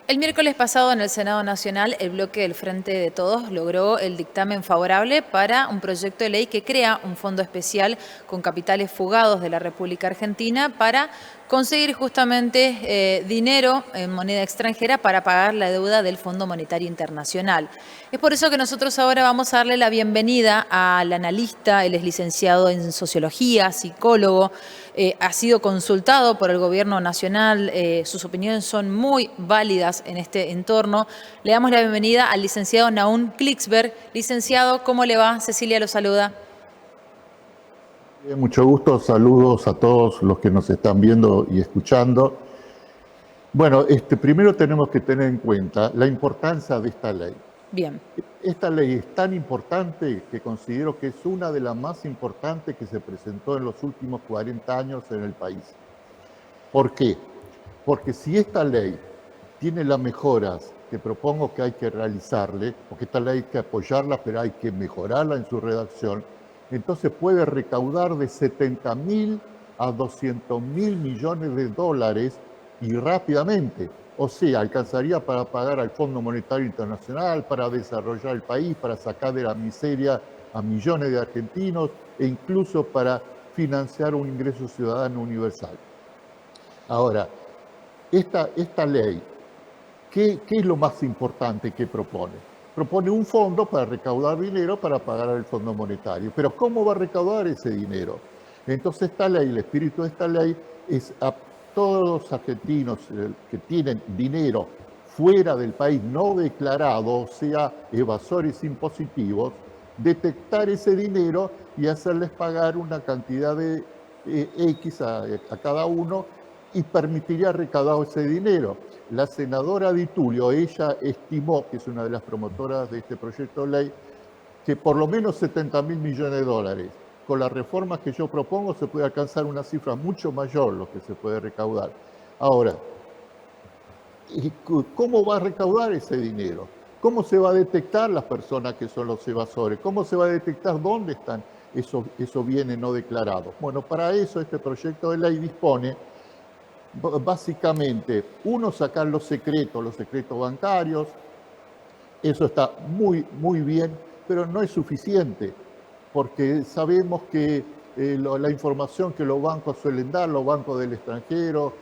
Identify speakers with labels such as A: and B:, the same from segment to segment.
A: El miércoles pasado en el Senado Nacional, el bloque del Frente de Todos logró el dictamen favorable para un proyecto de ley que crea un fondo especial con capitales fugados de la República Argentina para conseguir justamente dinero en moneda extranjera para pagar la deuda del Fondo Monetario Internacional. Es por eso que nosotros ahora vamos a darle la bienvenida al analista. Él es licenciado en Sociología, psicólogo, ha sido consultado por el Gobierno Nacional, sus opiniones son muy válidas en este entorno. Le damos la bienvenida al licenciado Nahum Klicksberg. Licenciado, ¿cómo le va? Cecilia lo saluda.
B: Bien, mucho gusto, saludos a todos los que nos están viendo y escuchando. Bueno, primero tenemos que tener en cuenta la importancia de esta ley.
A: Bien.
B: Esta ley es tan importante que considero que es una de las más importantes que se presentó en los últimos 40 años en el país. ¿Por qué? Porque si esta ley tiene las mejoras que propongo que hay que realizarle, porque esta ley hay que apoyarla, pero hay que mejorarla en su redacción, entonces puede recaudar de 70.000 a 200.000 millones de dólares y rápidamente. O sea, alcanzaría para pagar al Fondo Monetario Internacional, para desarrollar el país, para sacar de la miseria a millones de argentinos e incluso para financiar un ingreso ciudadano universal. Ahora, esta ley, ¿qué es lo más importante que propone? Propone un fondo para recaudar dinero para pagar al Fondo Monetario. Pero ¿cómo va a recaudar ese dinero? Entonces esta ley, el espíritu de esta ley es a todos los argentinos que tienen dinero fuera del país no declarado, o sea, evasores impositivos, detectar ese dinero y hacerles pagar una cantidad de X a cada uno y permitiría recaudar ese dinero. La senadora Di Tulio, ella estimó, que es una de las promotoras de este proyecto de ley, que por lo menos 70.000 millones de dólares. Con las reformas que yo propongo se puede alcanzar una cifra mucho mayor lo que se puede recaudar. Ahora, ¿cómo va a recaudar ese dinero? ¿Cómo se va a detectar las personas que son los evasores? ¿Cómo se va a detectar dónde están esos bienes no declarados? Bueno, para eso este proyecto de ley dispone básicamente, uno, sacar los secretos bancarios. Eso está muy bien, pero no es suficiente, porque sabemos que la información que los bancos suelen dar, los bancos del extranjero,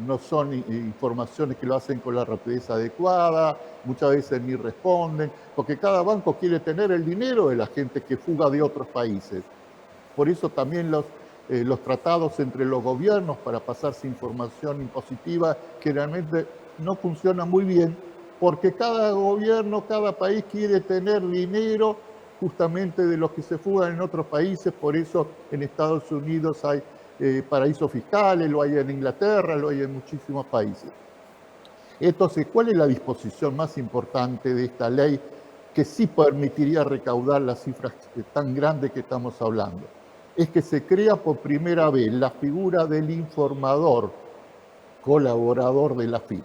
B: no son informaciones que lo hacen con la rapidez adecuada, muchas veces ni responden, porque cada banco quiere tener el dinero de la gente que fuga de otros países. Por eso también los tratados entre los gobiernos para pasarse información impositiva generalmente no funcionan muy bien, porque cada gobierno, cada país quiere tener dinero justamente de los que se fugan en otros países. Por eso en Estados Unidos hay paraísos fiscales, lo hay en Inglaterra, lo hay en muchísimos países. Entonces, ¿cuál es la disposición más importante de esta ley que sí permitiría recaudar las cifras tan grandes que estamos hablando? Es que se crea por primera vez la figura del informador colaborador de la FIP.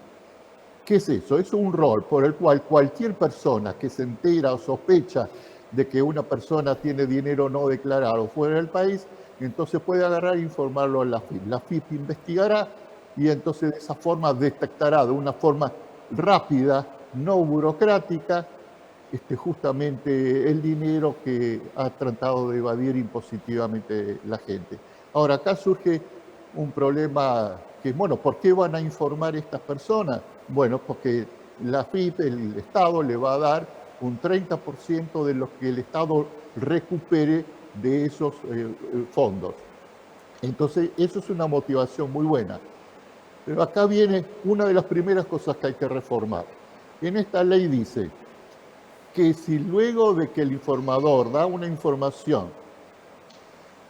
B: ¿Qué es eso? Es un rol por el cual cualquier persona que se entera o sospecha de que una persona tiene dinero no declarado fuera del país, entonces puede agarrar e informarlo a la FIP. La FIP investigará y entonces de esa forma detectará de una forma rápida, no burocrática, justamente el dinero que ha tratado de evadir impositivamente la gente. Ahora, acá surge un problema que, bueno, ¿por qué van a informar estas personas? Bueno, porque la FIP, el Estado, le va a dar un 30% de lo que el Estado recupere de esos fondos. Entonces, eso es una motivación muy buena. Pero acá viene una de las primeras cosas que hay que reformar. En esta ley dice que si luego de que el informador da una información,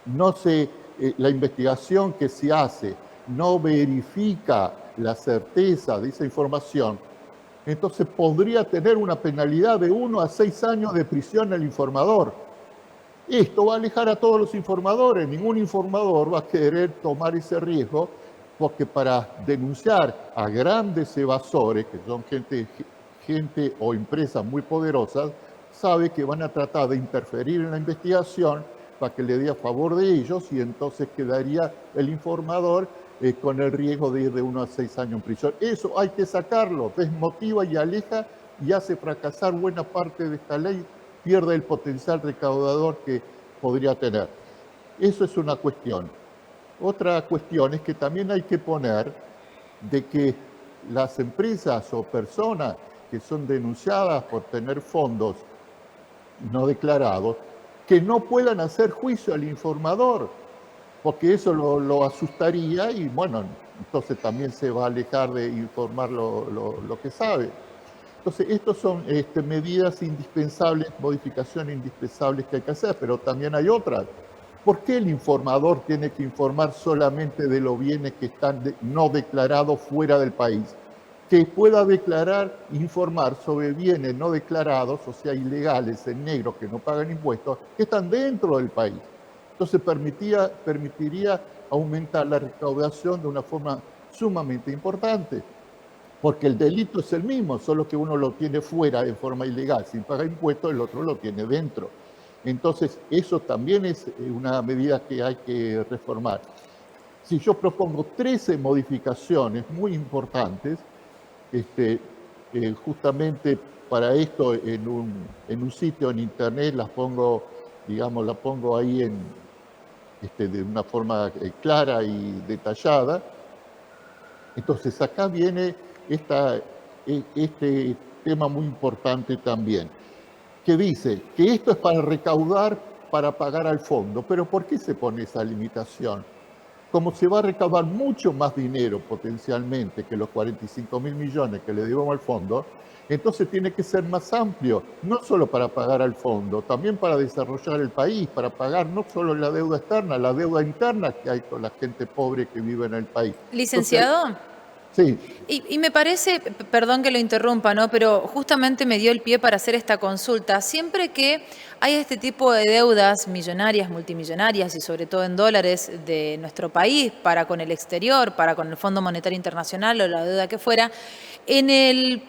B: la investigación que se hace no verifica la certeza de esa información, entonces podría tener una penalidad de 1 a 6 años de prisión el informador. Esto va a alejar a todos los informadores. Ningún informador va a querer tomar ese riesgo, porque para denunciar a grandes evasores, que son gente o empresas muy poderosas, sabe que van a tratar de interferir en la investigación para que le dé a favor de ellos, y entonces quedaría el informador con el riesgo de ir de 1 a 6 años en prisión. Eso hay que sacarlo, desmotiva y aleja y hace fracasar buena parte de esta ley, pierde el potencial recaudador que podría tener. Eso es una cuestión. Otra cuestión es que también hay que poner de que las empresas o personas que son denunciadas por tener fondos no declarados, que no puedan hacer juicio al informador, porque eso lo asustaría y bueno, entonces también se va a alejar de informar lo que sabe. Entonces, estas son medidas indispensables, modificaciones indispensables que hay que hacer, pero también hay otras. ¿Por qué el informador tiene que informar solamente de los bienes que están no declarados fuera del país? Que pueda declarar, informar sobre bienes no declarados, o sea, ilegales, en negro, que no pagan impuestos, que están dentro del país. Entonces permitiría aumentar la recaudación de una forma sumamente importante, porque el delito es el mismo, solo que uno lo tiene fuera en forma ilegal, sin pagar impuestos, el otro lo tiene dentro. Entonces, eso también es una medida que hay que reformar. Si yo propongo 13 modificaciones muy importantes, justamente para esto en un sitio en internet las pongo, digamos, la pongo ahí de una forma clara y detallada. Entonces acá viene este tema muy importante también, que dice que esto es para recaudar, para pagar al fondo. Pero ¿por qué se pone esa limitación? Como se va a recaudar mucho más dinero potencialmente que los 45.000 millones que le debemos al fondo, entonces tiene que ser más amplio, no solo para pagar al fondo, también para desarrollar el país, para pagar no solo la deuda externa, la deuda interna que hay con la gente pobre que vive en el país.
A: Licenciado.
B: Sí.
A: Y me parece, perdón que lo interrumpa, ¿no? Pero justamente me dio el pie para hacer esta consulta. Siempre que hay este tipo de deudas millonarias, multimillonarias y sobre todo en dólares de nuestro país para con el exterior, para con el Fondo Monetario Internacional o la deuda que fuera, en el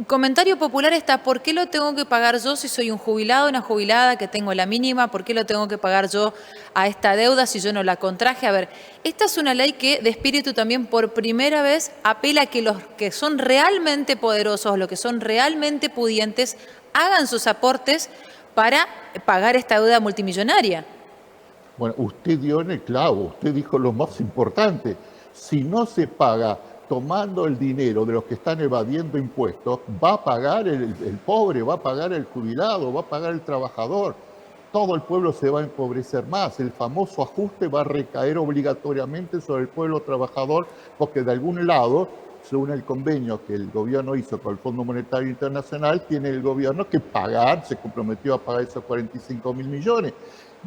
A: comentario popular está: ¿por qué lo tengo que pagar yo si soy un jubilado, una jubilada que tengo la mínima? ¿Por qué lo tengo que pagar yo a esta deuda si yo no la contraje? A ver, esta es una ley que de espíritu también por primera vez apela a que los que son realmente poderosos, los que son realmente pudientes, hagan sus aportes para pagar esta deuda multimillonaria.
B: Bueno, usted dio en el clavo, usted dijo lo más importante. Si no se paga tomando el dinero de los que están evadiendo impuestos, va a pagar el pobre, va a pagar el jubilado, va a pagar el trabajador. Todo el pueblo se va a empobrecer más. El famoso ajuste va a recaer obligatoriamente sobre el pueblo trabajador, porque de algún lado, según el convenio que el gobierno hizo con el Fondo Monetario Internacional, tiene el gobierno que pagar, se comprometió a pagar esos 45.000 millones.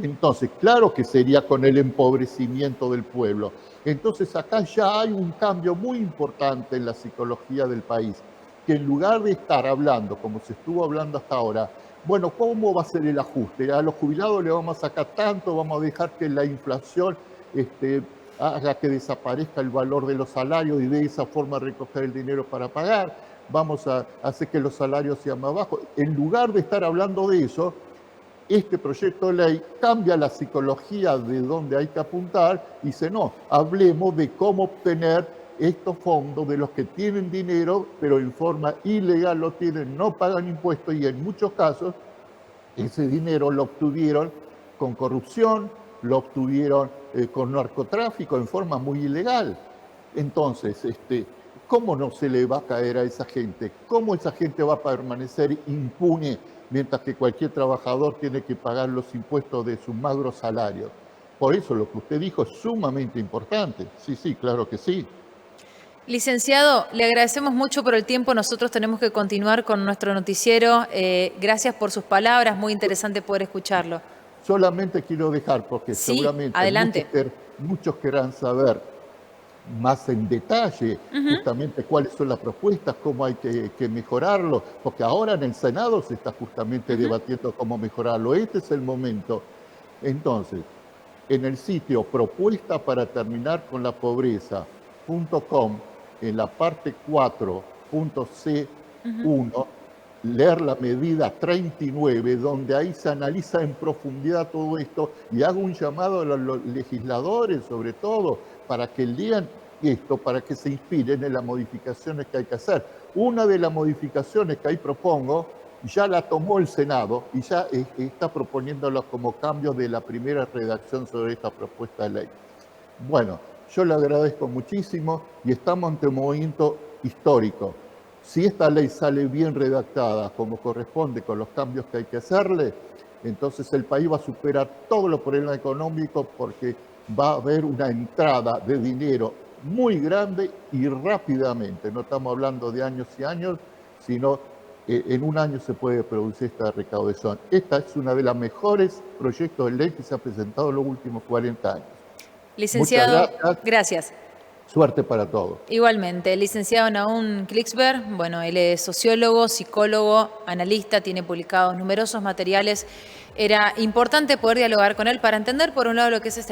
B: Entonces, claro que sería con el empobrecimiento del pueblo. Entonces, acá ya hay un cambio muy importante en la psicología del país, que en lugar de estar hablando, como se estuvo hablando hasta ahora, bueno, ¿cómo va a ser el ajuste? A los jubilados le vamos a sacar tanto, vamos a dejar que la inflación haga que desaparezca el valor de los salarios y de esa forma recoger el dinero para pagar, vamos a hacer que los salarios sean más bajos. En lugar de estar hablando de eso, este proyecto de ley cambia la psicología de dónde hay que apuntar y dice: no, hablemos de cómo obtener estos fondos de los que tienen dinero, pero en forma ilegal lo tienen, no pagan impuestos y en muchos casos ese dinero lo obtuvieron con corrupción, lo obtuvieron con narcotráfico en forma muy ilegal. Entonces, ¿cómo no se le va a caer a esa gente? ¿Cómo esa gente va a permanecer impune mientras que cualquier trabajador tiene que pagar los impuestos de sus magros salarios? Por eso lo que usted dijo es sumamente importante. Sí, sí, claro que sí.
A: Licenciado, le agradecemos mucho por el tiempo. Nosotros tenemos que continuar con nuestro noticiero. Gracias por sus palabras, muy interesante poder escucharlo.
B: Solamente quiero dejar, porque
A: Sí,
B: seguramente
A: adelante.
B: muchos querrán saber más en detalle justamente cuáles son las propuestas, cómo hay que mejorarlo, porque ahora en el Senado se está justamente debatiendo cómo mejorarlo. Este es el momento. Entonces, en el sitio propuesta para terminar con la pobreza.com, en la parte 4.c1, leer la medida 39, donde ahí se analiza en profundidad todo esto, y hago un llamado a los legisladores, sobre todo, para que lean manifiesto para que se inspiren en las modificaciones que hay que hacer. Una de las modificaciones que ahí propongo ya la tomó el Senado y ya está proponiéndolos como cambios de la primera redacción sobre esta propuesta de ley. Bueno, yo le agradezco muchísimo y estamos ante un movimiento histórico. Si esta ley sale bien redactada, como corresponde, con los cambios que hay que hacerle, entonces el país va a superar todos los problemas económicos porque va a haber una entrada de dinero muy grande y rápidamente. No estamos hablando de años y años, sino en un año se puede producir esta recaudación. Esta es una de las mejores proyectos de ley que se ha presentado en los últimos 40 años.
A: Licenciado, gracias.
B: Suerte para todos.
A: Igualmente, el licenciado Nahum Klicksberg, bueno, él es sociólogo, psicólogo, analista, tiene publicados numerosos materiales. Era importante poder dialogar con él para entender, por un lado, lo que es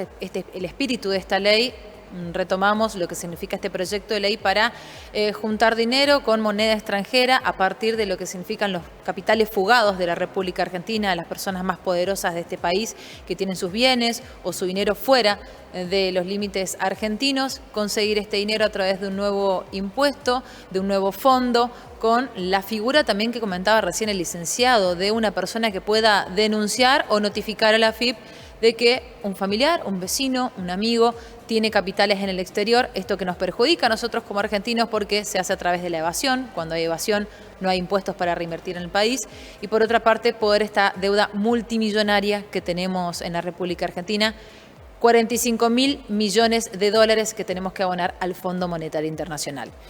A: el espíritu de esta ley. Retomamos lo que significa este proyecto de ley para juntar dinero con moneda extranjera a partir de lo que significan los capitales fugados de la República Argentina, las personas más poderosas de este país que tienen sus bienes o su dinero fuera de los límites argentinos, conseguir este dinero a través de un nuevo impuesto, de un nuevo fondo, con la figura también que comentaba recién el licenciado, de una persona que pueda denunciar o notificar a la AFIP de que un familiar, un vecino, un amigo tiene capitales en el exterior, esto que nos perjudica a nosotros como argentinos porque se hace a través de la evasión. Cuando hay evasión no hay impuestos para reinvertir en el país, y por otra parte poder esta deuda multimillonaria que tenemos en la República Argentina, 45.000 millones de dólares que tenemos que abonar al Fondo Monetario Internacional.